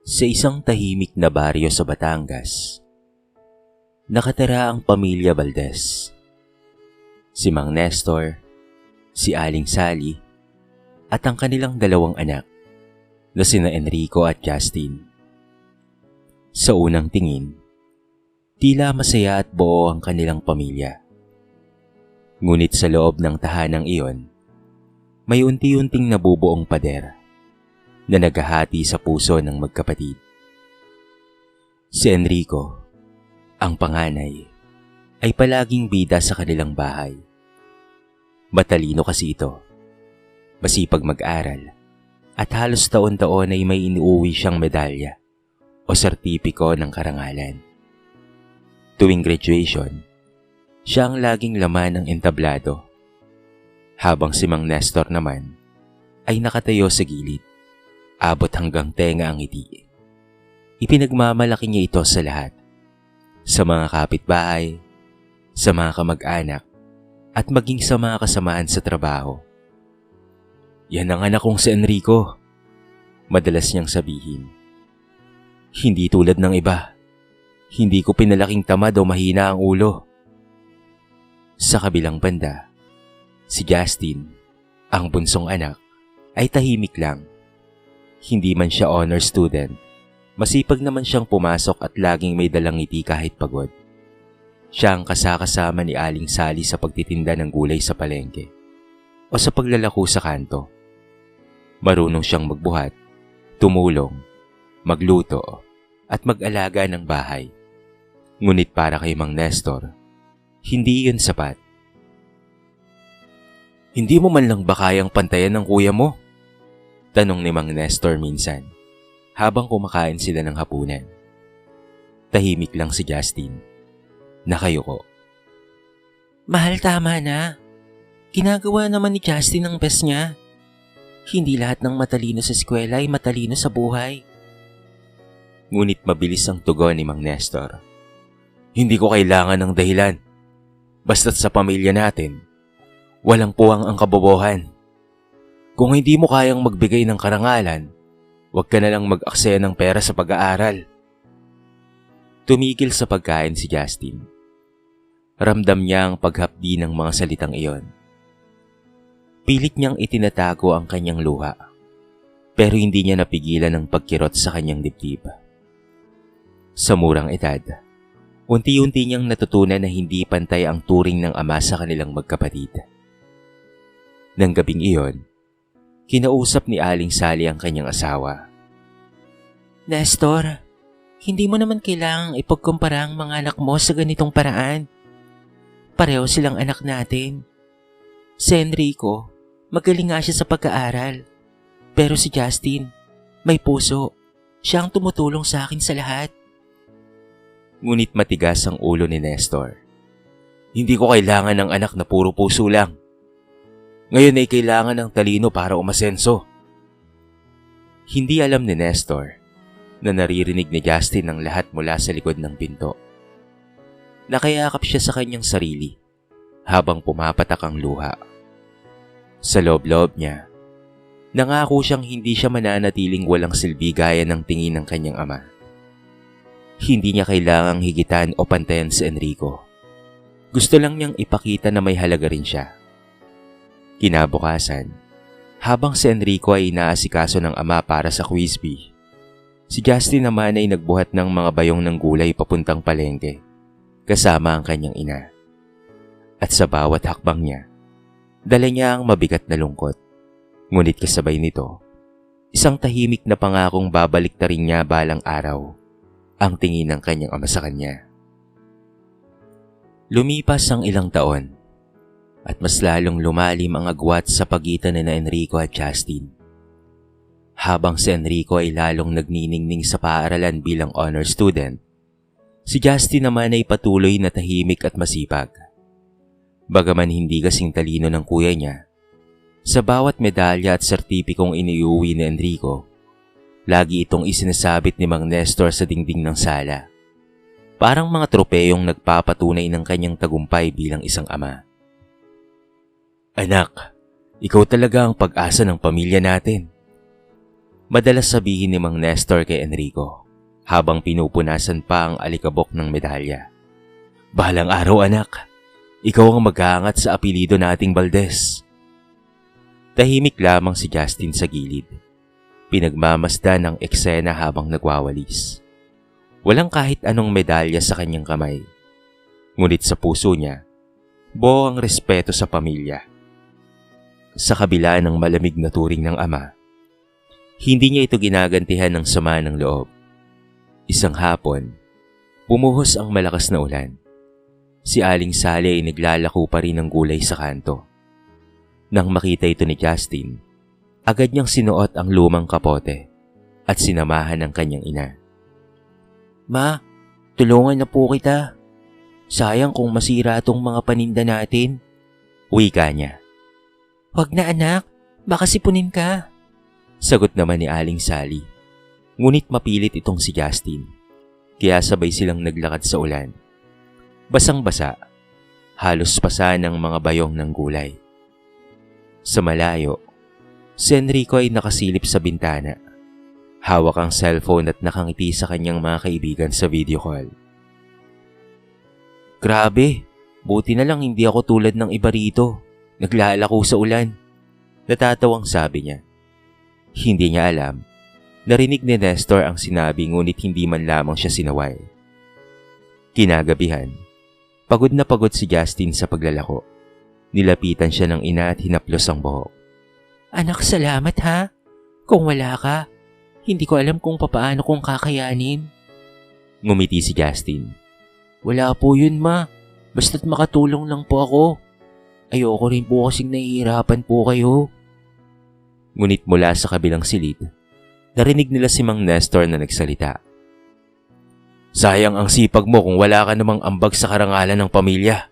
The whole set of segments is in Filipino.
Sa isang tahimik na baryo sa Batangas, nakatira ang pamilya Valdez. Si Mang Nestor, si Aling Sally, at ang kanilang dalawang anak na sina Enrico at Justin. Sa unang tingin, tila masaya at buo ang kanilang pamilya. Ngunit sa loob ng tahanang iyon, may unti-unting nabubuong pader na naghahati sa puso ng magkapatid. Si Enrico, ang panganay, ay palaging bida sa kanilang bahay. Matalino kasi ito, masipag mag-aral, at halos taon-taon ay may iniuwi siyang medalya o sertipiko ng karangalan. Tuwing graduation, siya ang laging laman ng entablado, habang si Mang Nestor naman ay nakatayo sa gilid, abot hanggang tenga ang ngiti. Ipinagmamalaki niya ito sa lahat, sa mga kapitbahay, sa mga kamag-anak, at maging sa mga kasamaan sa trabaho. Yan ang anak kong si Enrico, madalas niyang sabihin. Hindi tulad ng iba, hindi ko pinalaking tamad o mahina ang ulo. Sa kabilang banda, si Justin, ang bunsong anak, ay tahimik lang. Hindi man siya honor student, masipag naman siyang pumasok at laging may dalang ngiti kahit pagod. Siya ang kasakasama ni Aling Sally sa pagtitinda ng gulay sa palengke o sa paglalako sa kanto. Marunong siyang magbuhat, tumulong, magluto, at mag-alaga ng bahay. Ngunit para kay Mang Nestor, hindi yun sapat. Hindi mo man lang ba kayang pantayan ng kuya mo? Tanong ni Mang Nestor minsan, habang kumakain sila ng hapunan. Tahimik lang si Justin. Nakayuko. Mahal, tama na. Ginagawa naman ni Justin ang best niya. Hindi lahat ng matalino sa eskwela ay matalino sa buhay. Ngunit mabilis ang tugon ni Mang Nestor. Hindi ko kailangan ng dahilan. Basta't sa pamilya natin, walang puwang ang kabobohan. Kung hindi mo kayang magbigay ng karangalan, huwag ka na lang mag-aksaya ng pera sa pag-aaral. Tumigil sa pagkain si Justin. Ramdam niya ang paghapdi ng mga salitang iyon. Pilit niyang itinatago ang kanyang luha, pero hindi niya napigilan ang pagkirot sa kanyang dibdib. Sa murang edad, unti-unti niyang natutunan na hindi pantay ang turing ng ama sa kanilang magkapatid. Nang gabing iyon, kinausap ni Aling Sally ang kanyang asawa. Nestor, hindi mo naman kailangang ipagkumpara ang mga anak mo sa ganitong paraan. Pareho silang anak natin. Si Enrico, magaling nga siya sa pag-aaral. Pero si Justin, may puso. Siya ang tumutulong sa akin sa lahat. Ngunit matigas ang ulo ni Nestor. Hindi ko kailangan ng anak na puro puso lang. Ngayon ay kailangan ng talino para umasenso. Hindi alam ni Nestor na naririnig ni Justin ang lahat mula sa likod ng pinto. Nakayakap siya sa kanyang sarili habang pumapatak ang luha. Sa loob-loob niya, nangako siyang hindi siya mananatiling walang silbi gaya ng tingin ng kanyang ama. Hindi niya kailangang higitan o pantayan si Enrico. Gusto lang niyang ipakita na may halaga rin siya. Kinabukasan, habang si Enrico ay inaasikaso ng ama para sa quiz bee, si Justin naman ay nagbuhat ng mga bayong ng gulay papuntang palengke, kasama ang kanyang ina. At sa bawat hakbang niya, dala niya ang mabigat na lungkot. Ngunit kasabay nito, isang tahimik na pangakong babalik na rin niya balang araw ang tingin ng kanyang ama sa kanya. Lumipas ang ilang taon at mas lalong lumalim ang agwat sa pagitan ni Enrico at Justin. Habang si Enrico ay lalong nagniningning sa paaralan bilang honor student, si Justin naman ay patuloy na tahimik at masipag. Bagaman hindi kasing talino ng kuya niya, sa bawat medalya at sertipikong iniuwi ni Enrico, lagi itong isinasabit ni Mang Nestor sa dingding ng sala. Parang mga tropeyong nagpapatunay ng kanyang tagumpay bilang isang ama. Anak, ikaw talaga ang pag-asa ng pamilya natin. Madalas sabihin ni Mang Nestor kay Enrico habang pinupunasan pa ang alikabok ng medalya. Bahalang araw anak, ikaw ang mag-aangat sa apelido nating Valdez. Tahimik lamang si Justin sa gilid. Pinagmamasdan ang eksena habang nagwawalis. Walang kahit anong medalya sa kanyang kamay. Ngunit sa puso niya, buo ang respeto sa pamilya. Sa kabila ng malamig na turing ng ama, hindi niya ito ginagantihan ng sama ng loob. Isang hapon, bumuhos ang malakas na ulan. Si Aling Sally ay naglalako pa rin ng gulay sa kanto. Nang makita ito ni Justin, agad niyang sinuot ang lumang kapote at sinamahan ng kanyang ina. Ma, tulungan na po kita. Sayang kung masira itong mga paninda natin. Wika niya. Wag na anak, baka sipunin ka. Sagot naman ni Aling Sally. Ngunit mapilit itong si Justin. Kaya sabay silang naglakad sa ulan. Basang-basa, halos pasa ng mga bayong ng gulay. Sa malayo, si Enrico ay nakasilip sa bintana. Hawak ang cellphone at nakangiti sa kanyang mga kaibigan sa video call. Grabe, buti na lang hindi ako tulad ng iba rito. Naglalako sa ulan. Natatawang sabi niya. Hindi niya alam. Narinig ni Nestor ang sinabi ngunit hindi man lamang siya sinaway. Kinagabihan, pagod na pagod si Justin sa paglalako. Nilapitan siya ng ina at hinaplos ang buhok. Anak, salamat ha. Kung wala ka, hindi ko alam kung papaano kong kakayanin. Ngumiti si Justin. Wala po yun ma. Basta't makatulong lang po ako. Ayoko rin po kasing nahihirapan po kayo. Ngunit mula sa kabilang silid, narinig nila si Mang Nestor na nagsalita. Sayang ang sipag mo kung wala ka namang ambag sa karangalan ng pamilya.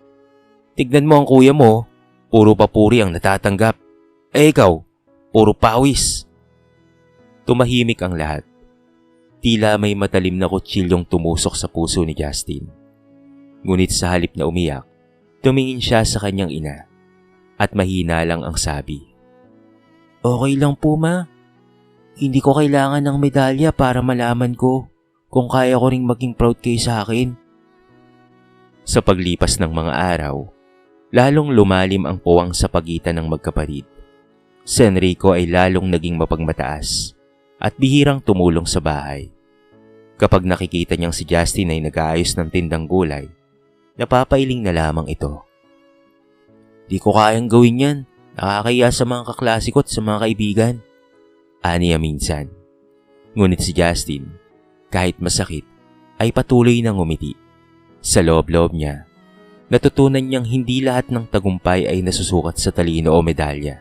Tignan mo ang kuya mo, puro papuri ang natatanggap. Eh ikaw, puro pawis. Tumahimik ang lahat. Tila may matalim na kutsilyong tumusok sa puso ni Justin. Ngunit sa halip na umiyak, tumingin siya sa kanyang ina at mahina lang ang sabi. Okay lang po ma. Hindi ko kailangan ng medalya para malaman ko kung kaya ko ring maging proud kayo sa akin. Sa paglipas ng mga araw, lalong lumalim ang puwang sa pagitan ng magkapatid. Si Enrico ay lalong naging mapagmataas at bihirang tumulong sa bahay. Kapag nakikita niyang si Justin ay nag-aayos ng tindang gulay, napapailing na lamang ito. Di ko kayang gawin yan. Nakakahiya sa mga kaklase ko at sa mga kaibigan. Aniya minsan. Ngunit si Justin, kahit masakit, ay patuloy nang ngumiti. Sa loob-loob niya, natutunan niyang hindi lahat ng tagumpay ay nasusukat sa talino o medalya.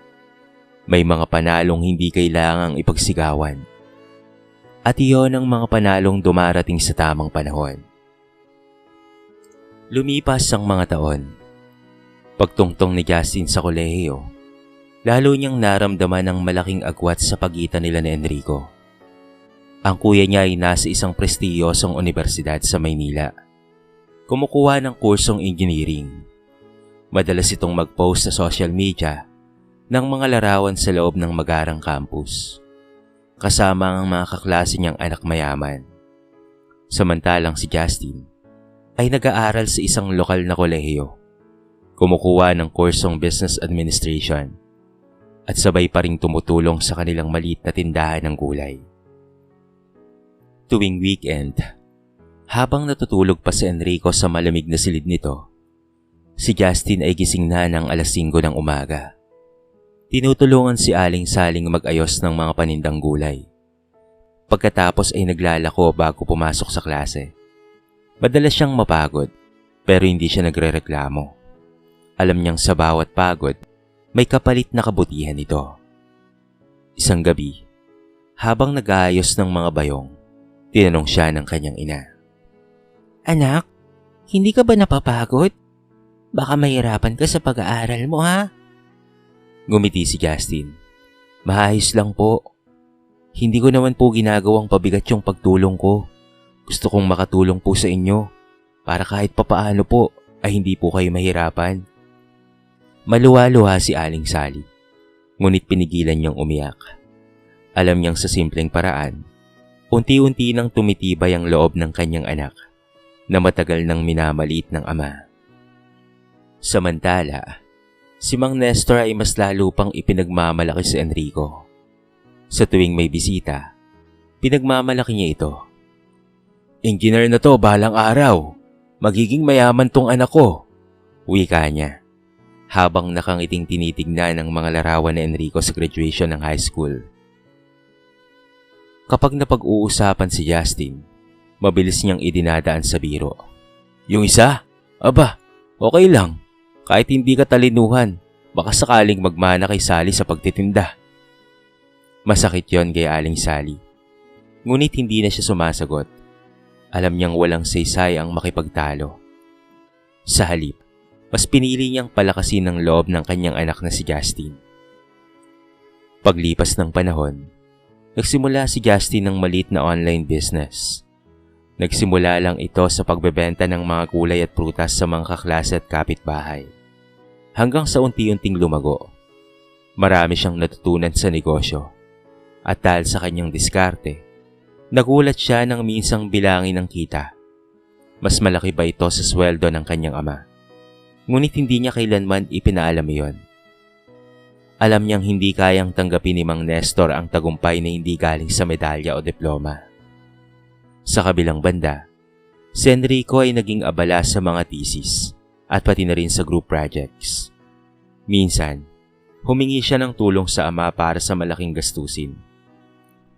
May mga panalong hindi kailangang ipagsigawan. At iyon ang mga panalong dumarating sa tamang panahon. Lumipas ang mga taon. Pagtungtong ni Justin sa kolehiyo, lalo niyang naramdaman ang malaking agwat sa pagitan nila ni Enrico. Ang kuya niya ay nasa isang prestiyosong universidad sa Maynila. Kumukuha ng kursong engineering. Madalas itong mag-post sa social media ng mga larawan sa loob ng magarang campus, kasama ang mga kaklase niyang anak mayaman. Samantalang si Justin ay nag-aaral sa isang lokal na kolehiyo. Kumukuha ng kursong business administration at sabay pa ring tumutulong sa kanilang maliit na tindahan ng gulay. Tuwing weekend, habang natutulog pa si Enrico sa malamig na silid nito, si Justin ay gising na ng 5:00 ng umaga. Tinutulungan si Aling Saling mag-ayos ng mga panindang gulay. Pagkatapos ay naglalako bago pumasok sa klase. Madalas siyang mapagod, pero hindi siya nagrereklamo. Alam niyang sa bawat pagod, may kapalit na kabutihan ito. Isang gabi, habang nag-aayos ng mga bayong, tinanong siya ng kanyang ina. Anak, hindi ka ba napapagod? Baka mahirapan ka sa pag-aaral mo ha? Ngumiti si Justin. Maayos lang po. Hindi ko naman po ginagawang pabigat yung pagtulong ko. Gusto kong makatulong po sa inyo para kahit papaano po ay hindi po kayo mahirapan. Maluwa-luha si Aling Sally, ngunit pinigilan niyang umiyak. Alam niyang sa simpleng paraan, unti-unti nang tumitibay ang loob ng kanyang anak na matagal nang minamaliit ng ama. Samantala, si Mang Nestor ay mas lalo pang ipinagmamalaki si Enrico. Sa tuwing may bisita, pinagmamalaki niya ito. "Engineer na to balang araw. Magiging mayaman tong anak ko," wika niya, habang nakangiting tinitignan ang mga larawan ni Enrico sa graduation ng high school. Kapag napag-uusapan si Justin, mabilis niyang idinadaan sa biro. "Yung isa? Aba, okay lang. Kahit hindi ka talinuhan, baka sakaling magmana kay Sally sa pagtitinda." Masakit yon kay Aling Sally. Ngunit hindi na siya sumasagot. Alam niyang walang saysay ang makipagtalo. Sa halip, mas pinili niyang palakasin ang loob ng kanyang anak na si Justin. Paglipas ng panahon, nagsimula si Justin ng maliit na online business. Nagsimula lang ito sa pagbebenta ng mga gulay at prutas sa mga kaklase at kapitbahay. Hanggang sa unti-unting lumago, marami siyang natutunan sa negosyo. At dahil sa kanyang diskarte, nagulat siya nang minsang bilangin ang kita. Mas malaki ba ito sa sweldo ng kanyang ama? Ngunit hindi niya kailanman ipinaalam iyon. Alam niyang hindi kayang tanggapin ni Mang Nestor ang tagumpay na hindi galing sa medalya o diploma. Sa kabilang banda, si Enrico ay naging abala sa mga thesis at pati na rin sa group projects. Minsan, humingi siya ng tulong sa ama para sa malaking gastusin.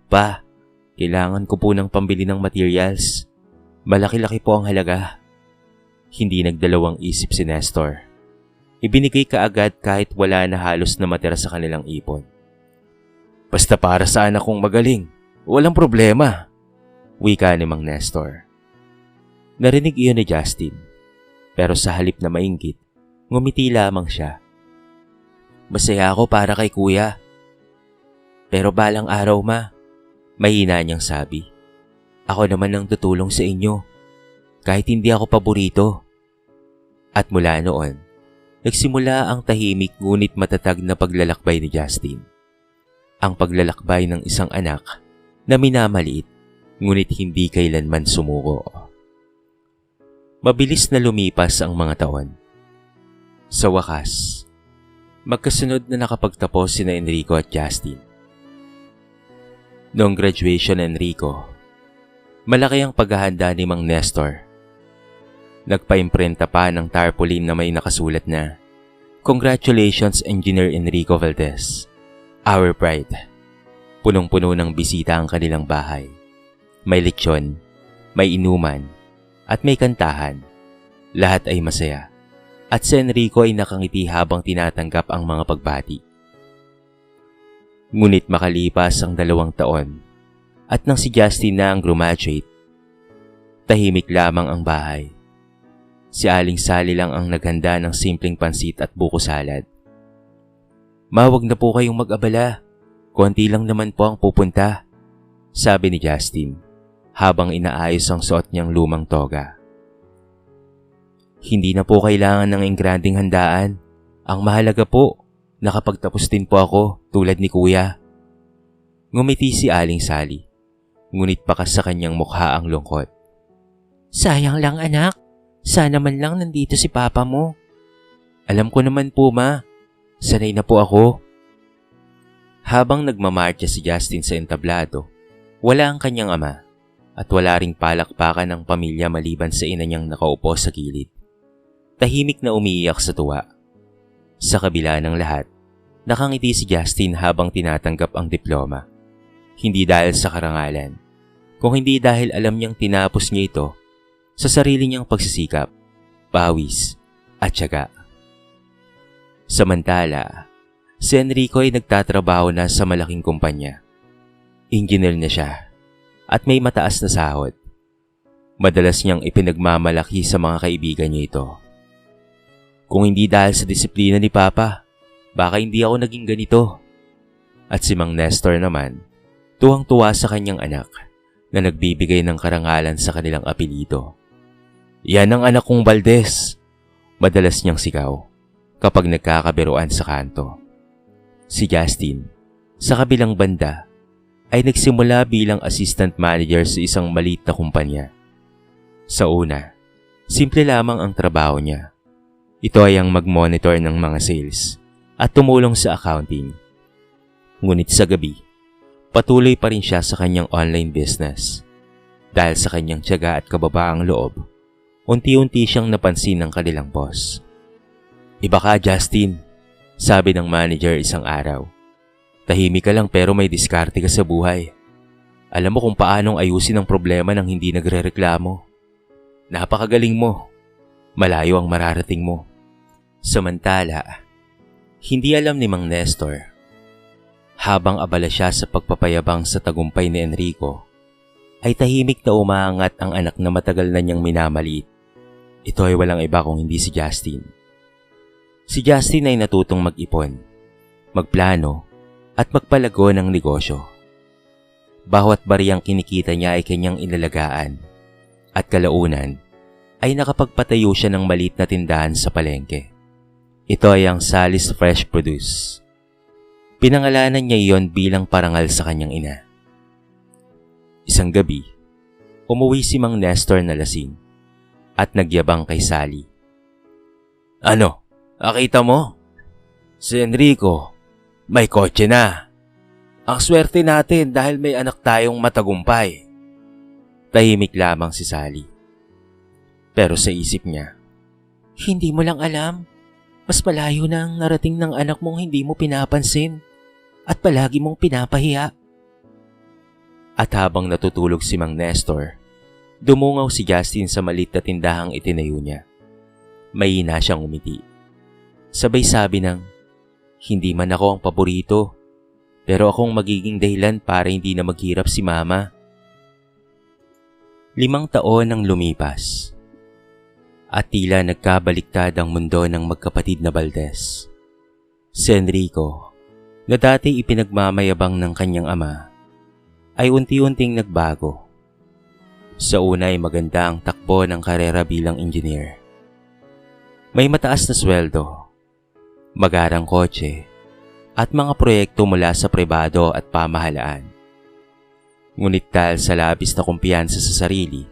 "Pa, kailangan ko po ng pambili ng materials. Malaki-laki po ang halaga." Hindi nagdalawang isip si Nestor. Ibinigay kaagad kahit wala na halos na matira sa kanilang ipon. "Basta para sa anak kong magaling, walang problema," wika ni Mang Nestor. Narinig iyon ni Justin, pero sa halip na mainggit, ngumiti lamang siya. "Masaya ako para kay kuya. Pero balang araw, ma," mahina niyang sabi, "ako naman ang tutulong sa inyo, kahit hindi ako paborito." At mula noon, nagsimula ang tahimik ngunit matatag na paglalakbay ni Justin. Ang paglalakbay ng isang anak na minamaliit ngunit hindi kailanman sumuko. Mabilis na lumipas ang mga taon. Sa wakas, magkasunod na nakapagtapos sina Enrico at Justin. Noong graduation ni Enrico, malaki ang paghahanda ni Mang Nestor. Nagpa-imprenta pa ng tarpaulin na may nakasulat na, "Congratulations, Engineer Enrico Valdez. Our pride." Punong-puno ng bisita ang kanilang bahay. May lechon, may inuman, at may kantahan. Lahat ay masaya. At si Enrico ay nakangiti habang tinatanggap ang mga pagbati. Ngunit makalipas ang 2 taon at nang si Justin na ang graduate, tahimik lamang ang bahay. Si Aling Sally lang ang naghanda ng simpleng pansit at buko salad. "Ma, wag na po kayong mag-abala. Konti lang naman po ang pupunta," sabi ni Justin habang inaayos ang suot niyang lumang toga. "Hindi na po kailangan ng engranding handaan. Ang mahalaga po, nakapagtapos din po ako tulad ni kuya." Ngumiti si Aling Sally, ngunit bakas sa kanyang mukha ang lungkot. "Sayang lang anak, sana man lang nandito si papa mo." "Alam ko naman po ma, sanay na po ako." Habang nagmamarcha si Justin sa entablado, wala ang kanyang ama at wala ring palakpakan ng pamilya maliban sa ina niyang nakaupo sa gilid. Tahimik na umiiyak sa tuwa. Sa kabila ng lahat, nakangiti si Justin habang tinatanggap ang diploma. Hindi dahil sa karangalan, kung hindi dahil alam niyang tinapos niya ito sa sarili niyang pagsisikap, pawis, at tiyaga. Samantala, si Enrico ay nagtatrabaho na sa malaking kumpanya. Engineer na siya at may mataas na sahod. Madalas niyang ipinagmamalaki sa mga kaibigan niya ito. "Kung hindi dahil sa disiplina ni Papa, baka hindi ako naging ganito." At si Mang Nestor naman, tuwang-tuwa sa kanyang anak na nagbibigay ng karangalan sa kanilang apelyido. "Yan ang anak kong Valdez," madalas niyang sigaw kapag nagkakabiruan sa kanto. Si Justin, sa kabilang banda, ay nagsimula bilang assistant manager sa isang maliit na kumpanya. Sa una, simple lamang ang trabaho niya. Ito ay ang mag-monitor ng mga sales at tumulong sa accounting. Ngunit sa gabi, patuloy pa rin siya sa kanyang online business. Dahil sa kanyang tiyaga at kababaang loob, unti-unti siyang napansin ng kanilang boss. "Iba ka, Justin," sabi ng manager isang araw. "Tahimik ka lang pero may diskarte ka sa buhay. Alam mo kung paanong ayusin ang problema nang hindi nagrereklamo. Napakagaling mo. Malayo ang mararating mo." Samantala, hindi alam ni Mang Nestor, habang abala siya sa pagpapayabang sa tagumpay ni Enrico, ay tahimik na umaangat ang anak na matagal na niyang minamaliit. Ito ay walang iba kung hindi si Justin. Si Justin ay natutong mag-ipon, magplano, at magpalago ng negosyo. Bawat bariyang kinikita niya ay kanyang inalagaan, at kalaunan ay nakapagpatayo siya ng maliit na tindahan sa palengke. Ito ay ang Sally's Fresh Produce. Pinangalanan niya iyon bilang parangal sa kanyang ina. Isang gabi, umuwi si Mang Nestor na lasing at nagyabang kay Sally. "Ano, nakita mo? Si Enrico, may kotse na. Ang swerte natin dahil may anak tayong matagumpay." Tahimik lamang si Sally. Pero sa isip niya, "Hindi mo lang alam, mas malayo na ang narating ng anak mong hindi mo pinapansin at palagi mong pinapahiya." At habang natutulog si Mang Nestor, dumungaw si Justin sa maliit na tindahang itinayo niya. Mahina siyang umiti. Sabay sabi ng, "Hindi man ako ang paborito, pero akong magiging dahilan para hindi na maghirap si Mama." 5 taon ang lumipas, at tila nagkabaliktad ang mundo ng magkapatid na Valdez. Si Enrico, na dati ipinagmamayabang ng kanyang ama, ay unti-unting nagbago. Sa una ay maganda ang takbo ng karera bilang engineer. May mataas na sweldo, magarang kotse, at mga proyekto mula sa pribado at pamahalaan. Ngunit dahil sa labis na kumpiyansa sa sarili,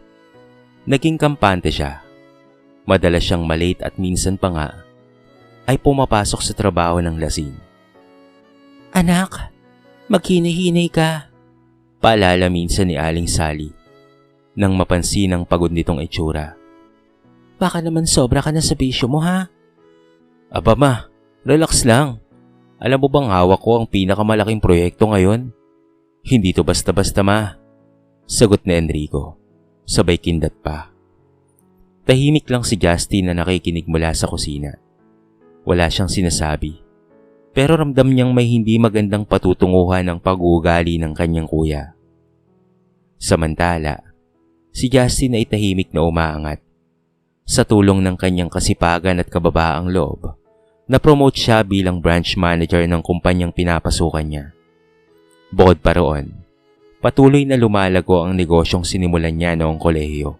naging kampante siya. Madalas siyang malate at minsan pa nga ay pumapasok sa trabaho ng lasing. "Anak, maghinay-hinay ka," paalala minsan ni Aling Sally nang mapansin ang pagod nitong itsura. "Baka naman sobra ka na sa bisyo mo, ha?" "Aba ma, relax lang. Alam mo bang hawak ko ang pinakamalaking proyekto ngayon? Hindi to basta-basta ma," sagot ni Enrico, sabay kindat pa. Tahimik lang si Justin na nakikinig mula sa kusina. Wala siyang sinasabi, pero ramdam niyang may hindi magandang patutunguhan ng pag-uugali ng kanyang kuya. Samantala, si Justin ay tahimik na umaangat. Sa tulong ng kanyang kasipagan at kababaang loob, na-promote siya bilang branch manager ng kumpanyang pinapasukan niya. Bukod pa roon, patuloy na lumalago ang negosyong sinimulan niya noong kolehiyo.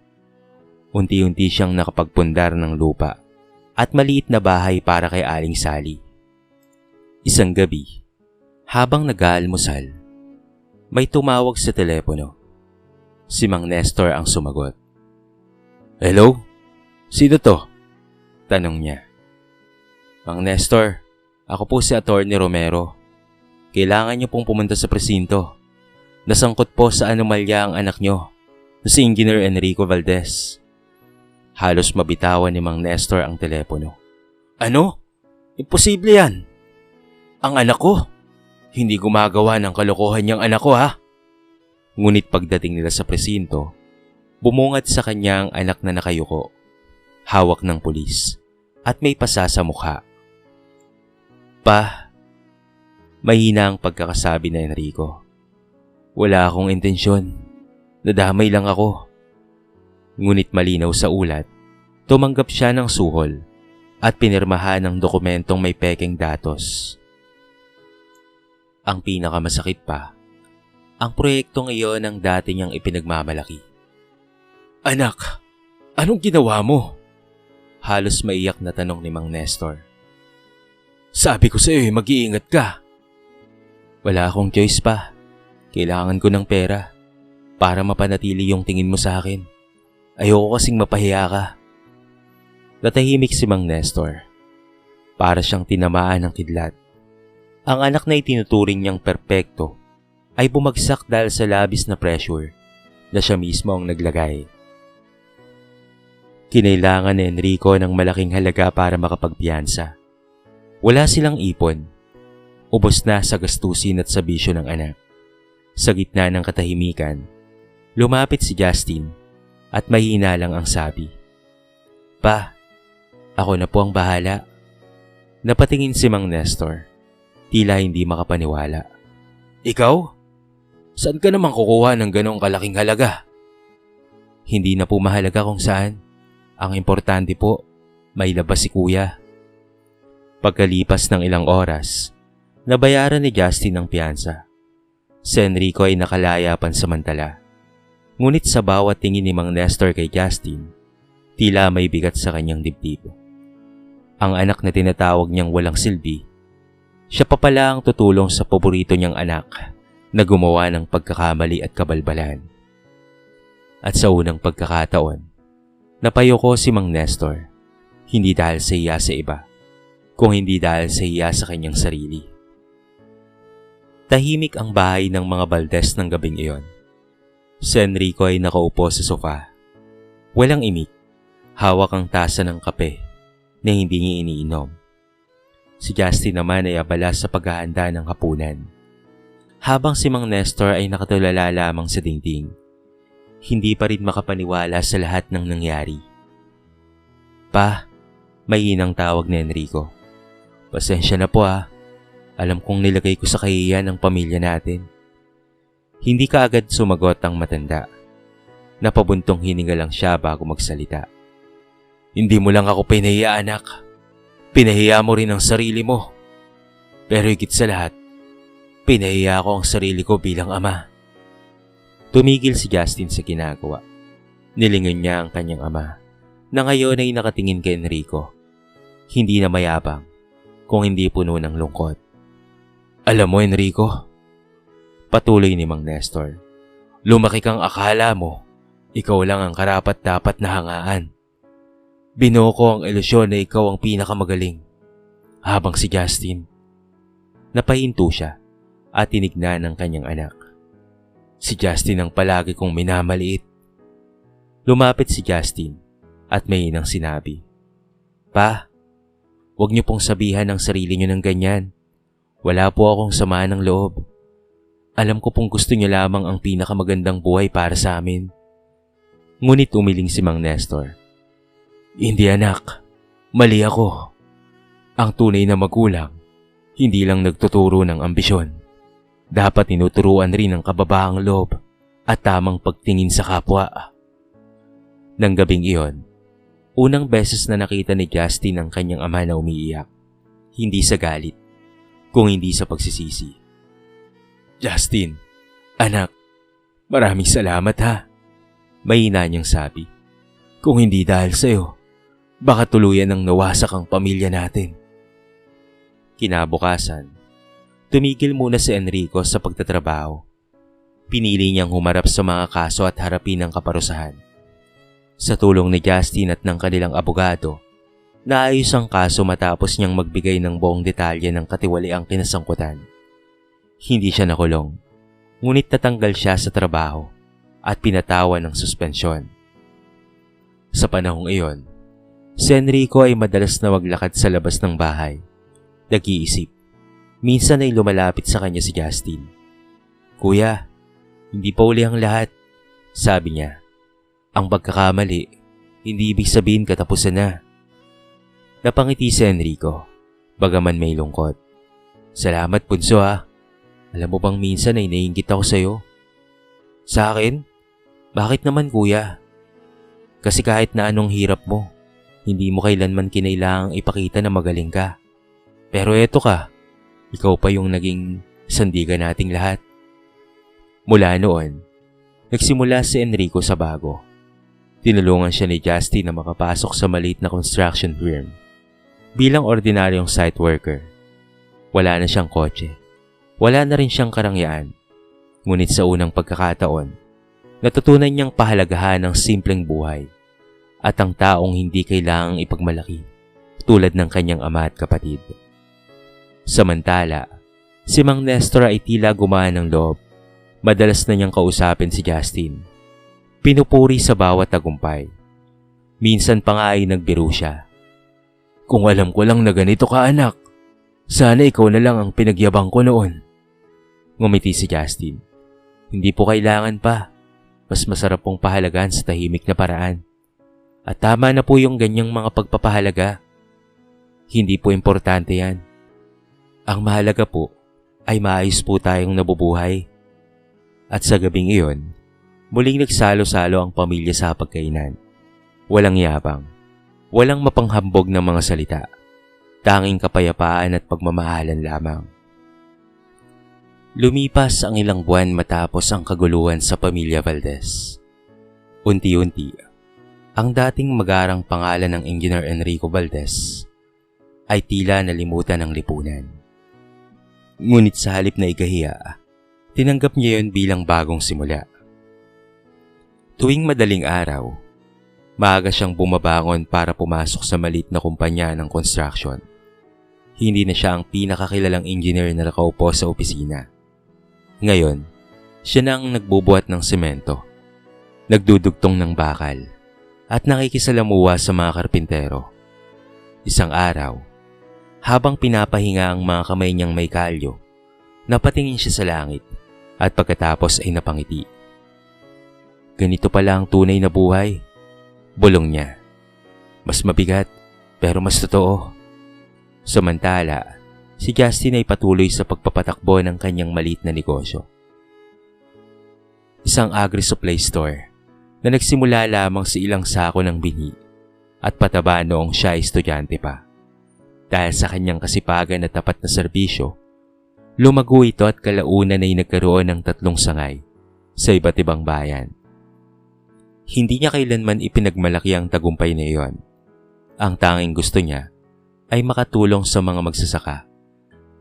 Unti-unti siyang nakapagpundar ng lupa at maliit na bahay para kay Aling Sally. Isang gabi, habang nag-aalmusal, may tumawag sa telepono. Si Mang Nestor ang sumagot. "Hello? Sino to?" tanong niya. "Mang Nestor, ako po si Attorney Romero. Kailangan niyo pong pumunta sa presinto. Nasangkot po sa anomalya ang anak niyo, si Engineer Enrico Valdez." Halos mabitawan ni Mang Nestor ang telepono. "Ano? Imposible yan. Ang anak ko? Hindi gumagawa ng kalokohan niyang anak ko, ha?" Ngunit pagdating nila sa presinto, bumungad sa kanya ang anak na nakayuko, hawak ng pulis, at may pasa sa mukha. "Pa," mahina ang pagkakasabi na Enrico. "Wala akong intensyon. Nadamay lang ako." Ngunit malinaw sa ulat, tumanggap siya ng suhol at pinirmahan ng dokumentong may pekeng datos. Ang pinakamasakit pa, ang proyektong iyon ang dati niyang ipinagmamalaki. "Anak, anong ginawa mo?" Halos maiyak na tanong ni Mang Nestor. "Sabi ko sa iyo, mag-iingat ka." "Wala akong choice pa. Kailangan ko ng pera para mapanatili yung tingin mo sa akin. Ayoko kasing mapahiya ka. Natahimik si Mang Nestor. Para siyang tinamaan ng kidlat. Ang anak na itinuturing niyang perpekto ay bumagsak dahil sa labis na pressure na siya mismo ang naglagay. Kinailangan ni Enrico ng malaking halaga para makapagpiyansa. Wala silang ipon. Ubos na sa gastusin at sa bisyo ng anak. Sa gitna ng katahimikan, lumapit si Justin at mahina lang ang sabi, "Pa, ako na po ang bahala." Napatingin si Mang Nestor, tila hindi makapaniwala. "Ikaw? Saan ka naman kukuha ng ganong kalaking halaga?" "Hindi na po mahalaga kung saan. Ang importante po, may labas si kuya." Pagkalipas ng ilang oras, nabayaran ni Justin ang piyansa. Si Enrico ay nakalaya pansamantala. Ngunit sa bawat tingin ni Mang Nestor kay Justin, tila may bigat sa kanyang dibdib. Ang anak na tinatawag niyang walang silbi, siya pa pala ang tutulong sa paborito niyang anak na gumawa ng pagkakamali at kabalbalan. At sa unang pagkakataon, napayoko si Mang Nestor, hindi dahil sa iya sa iba, kung hindi dahil sa iya sa kanyang sarili. Tahimik ang bahay ng mga Valdez ng gabing iyon. Si Enrico ay nakaupo sa sofa. Walang imik, hawak ang tasa ng kape na hindi niya iniinom. Si Justin naman ay abala sa paghahanda ng hapunan. Habang si Mang Nestor ay nakatulala lamang sa dingding, hindi pa rin makapaniwala sa lahat ng nangyari. "Pa," mahinang tawag ni Enrico. "Pasensya na po ah. Alam kong nilagay ko sa kahihiyan ang pamilya natin." Hindi kaagad sumagot ang matanda. Napabuntong hininga lang siya bago magsalita. "Hindi mo lang ako pinahiya, anak. Pinahiya mo rin ang sarili mo. Pero higit sa lahat, pinahiya ko ang sarili ko bilang ama." Tumigil si Justin sa ginagawa. Nilingon niya ang kanyang ama, na ngayon ay nakatingin kay Enrico. Hindi na mayabang, kung hindi puno ng lungkot. "Alam mo, Enrico," patuloy ni Mang Nestor, "lumaki kang akala mo, ikaw lang ang karapat-dapat na hangaan. Binuo ko ang ilusyon na ikaw ang pinakamagaling." Habang si Justin, napahinto siya at tinignan ng kanyang anak. Si Justin ang palagi kong minamaliit. Lumapit si Justin at mahinang sinabi, "Pa, huwag niyo pong sabihan ang sarili niyo ng ganyan. Wala po akong sama ng loob. Alam ko pong gusto niyo lamang ang pinakamagandang buhay para sa amin." Ngunit umiling si Mang Nestor. "Hindi anak, mali ako. Ang tunay na magulang, hindi lang nagtuturo ng ambisyon. Dapat tinuturuan rin ng kababaang loob at tamang pagtingin sa kapwa." Nang gabing iyon, unang beses na nakita ni Justin ang kanyang ama na umiiyak. Hindi sa galit, kung hindi sa pagsisisi. "Justin, anak, maraming salamat ha," mahina niyang sabi. "Kung hindi dahil sa'yo, baka tuluyan ang nawasak ang pamilya natin." Kinabukasan, tumigil muna si Enrico sa pagtatrabaho. Pinili niyang humarap sa mga kaso at harapin ang kaparusahan. Sa tulong ni Justin at ng kanilang abogado, naayos ang kaso matapos niyang magbigay ng buong detalye ng katiwaliang kinasangkutan. Hindi siya nakulong, ngunit natanggal siya sa trabaho at pinatawan ng suspensyon. Sa panahong iyon, si Enrico ay madalas na maglakad sa labas ng bahay. Nag-iisip. Minsan ay lumalapit sa kanya si Justin. "Kuya, hindi pa uli ang lahat," sabi niya. "Ang pagkakamali, hindi ibig sabihin katapusan na." Napangiti si Enrico, bagaman may lungkot. "Salamat punso ha. Alam mo bang minsan ay naiinggit ako sa'yo?" "Sa akin? Bakit naman kuya?" "Kasi kahit na anong hirap mo, hindi mo kailanman kinailangang ipakita na magaling ka. Pero eto ka, ikaw pa yung naging sandigan nating lahat." Mula noon, nagsimula si Enrico sa bago. Tinulungan siya ni Justin na makapasok sa maliit na construction firm. Bilang ordinaryong site worker, wala na siyang kotse. Wala na rin siyang karangyaan. Ngunit sa unang pagkakataon, natutunan niyang pahalagahan ng simpleng buhay at ang taong hindi kailangang ipagmalaki tulad ng kanyang ama at kapatid. Samantala, si Mang Nestor ay tila gumaan ng loob. Madalas na niyang kausapin si Justin. Pinupuri sa bawat tagumpay. Minsan pa nga ay nagbiro siya. Kung alam ko lang na ganito ka anak, sana ikaw na lang ang pinagyabang ko noon. Ngumiti si Justin. Hindi po kailangan pa. Mas masarap pong pahalagaan sa tahimik na paraan. At tama na po yung ganyang mga pagpapahalaga. Hindi po importante yan. Ang mahalaga po ay maayos po tayong nabubuhay. At sa gabing iyon, muling nagsalo-salo ang pamilya sa pagkainan. Walang yabang, walang mapanghambog ng mga salita, tanging kapayapaan at pagmamahalan lamang. Lumipas ang ilang buwan matapos ang kaguluhan sa pamilya Valdez. Unti-unti, ang dating magarang pangalan ng Engineer Enrico Valdez ay tila nalimutan ng lipunan. Ngunit sa halip na igahiya, tinanggap niya yon bilang bagong simula. Tuwing madaling araw, maaga siyang bumabangon para pumasok sa maliit na kumpanya ng construction. Hindi na siya ang pinakakilalang engineer na nakaupo sa opisina. Ngayon, siya na ang nagbubuhat ng semento, nagdudugtong ng bakal, at nakikisalamuha sa mga karpintero. Isang araw, habang pinapahinga ang mga kamay niyang may kalyo, napatingin siya sa langit at pagkatapos ay napangiti. Ganito pala ang tunay na buhay, bulong niya. Mas mabigat, pero mas totoo. Samantala, si Justin ay patuloy sa pagpapatakbo ng kanyang maliit na negosyo. Isang agri-supply store na nagsimula lamang sa ilang sako ng binhi at pataba noong siya ay estudyante pa. Dahil sa kanyang kasipagan at tapat na serbisyo, lumago ito at kalaunan ay nagkaroon ng 3 sangay sa iba't ibang bayan. Hindi niya kailanman ipinagmalaki ang tagumpay na iyon. Ang tanging gusto niya ay makatulong sa mga magsasaka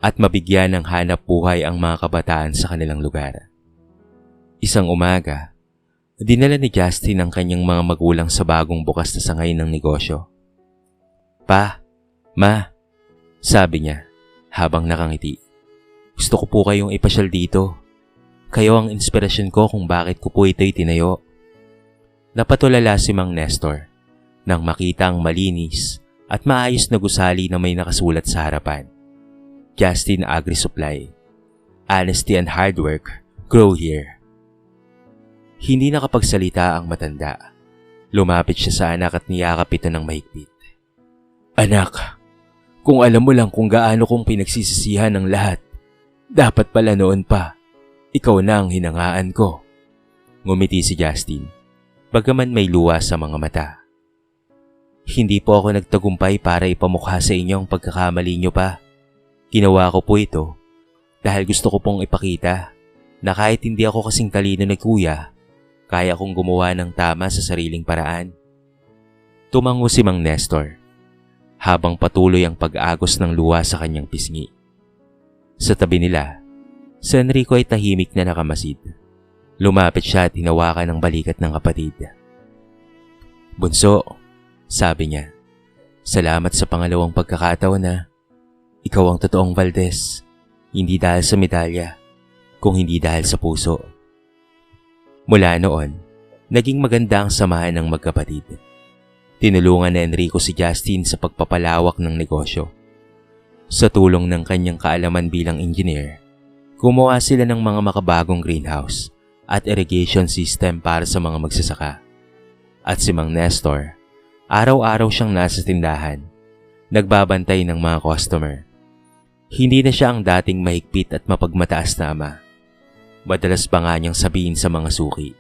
at mabigyan ng hanap buhay ang mga kabataan sa kanilang lugar. Isang umaga, dinala ni Justin ang kanyang mga magulang sa bagong bukas na sangay ng negosyo. Pa, Ma, sabi niya habang nakangiti. Gusto ko po kayong ipasyal dito. Kayo ang inspirasyon ko kung bakit ko po ito'y tinayo. Napatulala si Mang Nestor nang makita ang malinis at maayos na gusali na may nakasulat sa harapan. Justin Agri Supply. Honesty and hard work grow here. Hindi nakapagsalita ang matanda. Lumapit siya sa anak at niyakap ito ng mahigpit. Anak, kung alam mo lang kung gaano kong pinagsisisihan ng lahat, dapat pala noon pa, ikaw na ang hinangaan ko. Ngumiti si Justin, bagaman may luha sa mga mata. Hindi po ako nagtagumpay para ipamukha sa inyo ang pagkakamali nyo pa. Ginawa ko po ito dahil gusto ko pong ipakita na kahit hindi ako kasing talino ni Kuya, kaya kong gumawa ng tama sa sariling paraan. Tumango si Mang Nestor habang patuloy ang pag-agos ng luha sa kanyang pisngi. Sa tabi nila, si Enrico ay tahimik na nakamasid. Lumapit siya at hinawakan ang balikat ng kapatid. Bunso, sabi niya, salamat sa pangalawang pagkakataon na ikaw ang totoong Valdez, hindi dahil sa medalya, kung hindi dahil sa puso. Mula noon, naging maganda ang samahan ng magkapatid. Tinulungan ni Enrico si Justin sa pagpapalawak ng negosyo. Sa tulong ng kanyang kaalaman bilang engineer, gumawa sila ng mga makabagong greenhouse at irrigation system para sa mga magsasaka. At si Mang Nestor, araw-araw siyang nasa tindahan, nagbabantay ng mga customer. Hindi na siya ang dating mahigpit at mapagmataas na ama. Madalas pa nga niyang sabihin sa mga suki,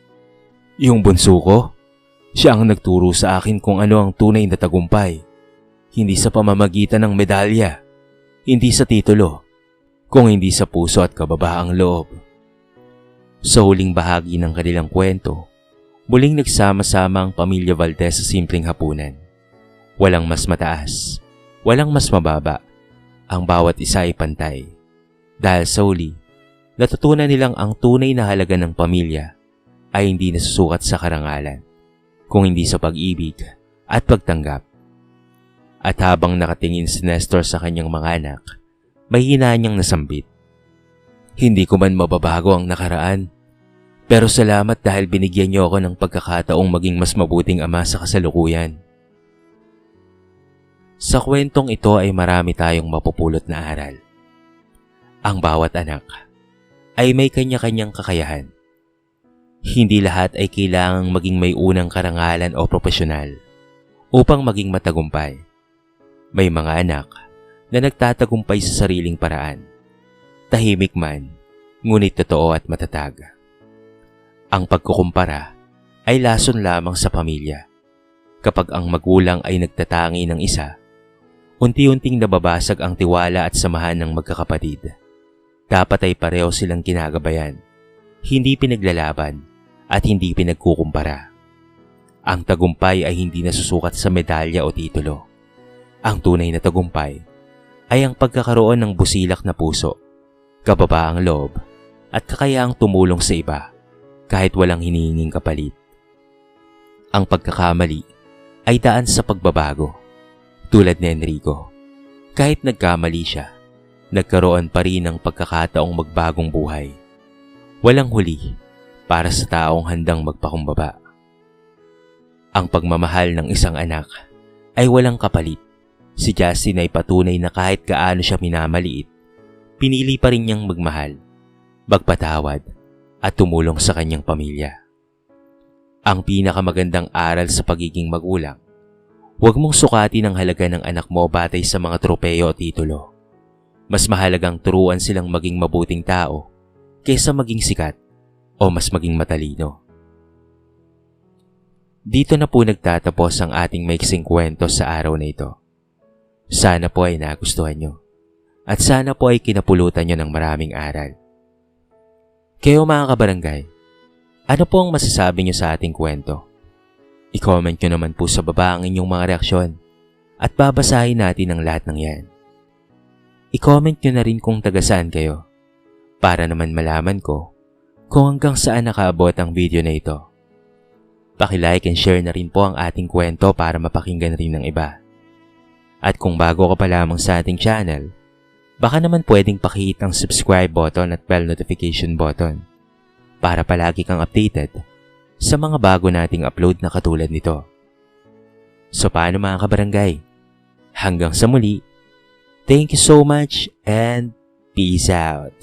yung bunso ko, siya ang nagturo sa akin kung ano ang tunay na tagumpay. Hindi sa pamamagitan ng medalya, hindi sa titulo, kung hindi sa puso at kababaang loob. Sa huling bahagi ng kanilang kwento, muling nagsama-sama ang pamilya Valdez sa simpleng hapunan. Walang mas mataas, walang mas mababa. Ang bawat isa ay pantay. Dahil sa huli, Natutunan nilang ang tunay na halaga ng pamilya ay hindi nasusukat sa karangalan, kung hindi sa pag-ibig at pagtanggap. At habang nakatingin si Nestor sa kanyang mga anak, may hinaan niyang nasambit. Hindi ko man mababago ang nakaraan, pero salamat dahil binigyan niyo ako ng pagkakataong maging mas mabuting ama sa kasalukuyan. Sa kwentong ito ay marami tayong mapupulot na aral. Ang bawat anak ay may kanya-kanyang kakayahan. Hindi lahat ay kailangang maging may unang karangalan o profesional upang maging matagumpay. May mga anak na nagtatagumpay sa sariling paraan. Tahimik man, ngunit totoo at matatag. Ang pagkukumpara ay lason lamang sa pamilya. Kapag ang magulang ay nagtatangi ng isa, unti-unting nababasag ang tiwala at samahan ng magkakapatid. Dapat ay pareho silang kinagabayan, hindi pinaglalaban at hindi pinagkukumpara. Ang tagumpay ay hindi nasusukat sa medalya o titulo. Ang tunay na tagumpay ay ang pagkakaroon ng busilak na puso, kababaang loob at kakayaang tumulong sa iba kahit walang hinihinging kapalit. Ang pagkakamali ay daan sa pagbabago. Tulad ni Enrico, kahit nagkamali siya, nagkaroon pa rin ng pagkakataong magbagong buhay. Walang huli para sa taong handang magpakumbaba. Ang pagmamahal ng isang anak ay walang kapalit. Si Justin ay patunay na kahit gaano siya minamaliit, pinili pa rin niyang magmahal, magpatawad at tumulong sa kanyang pamilya. Ang pinakamagandang aral sa pagiging magulang, huwag mong sukatin ang halaga ng anak mo batay sa mga tropeyo o titulo. Mas mahalagang turuan silang maging mabuting tao kaysa maging sikat o mas maging matalino. Dito na po nagtatapos ang ating maiksing kwento sa araw na ito. Sana po ay nagustuhan nyo at sana po ay kinapulutan nyo ng maraming aral. Kayo mga kabarangay, ano po ang masasabi nyo sa ating kwento? I-comment nyo naman po sa baba ang inyong mga reaksyon at babasahin natin ang lahat ng yan. I-comment nyo na rin kung taga saan kayo para naman malaman ko kung hanggang saan nakaabot ang video na ito. Paki-like and share na rin po ang ating kwento para mapakinggan rin ng iba. At kung bago ka pa lamang sa ating channel, baka naman pwedeng pakihit ang subscribe button at bell notification button para palagi kang updated sa mga bago nating upload na katulad nito. So paano mga kabarangay? Hanggang sa muli, thank you so much and peace out.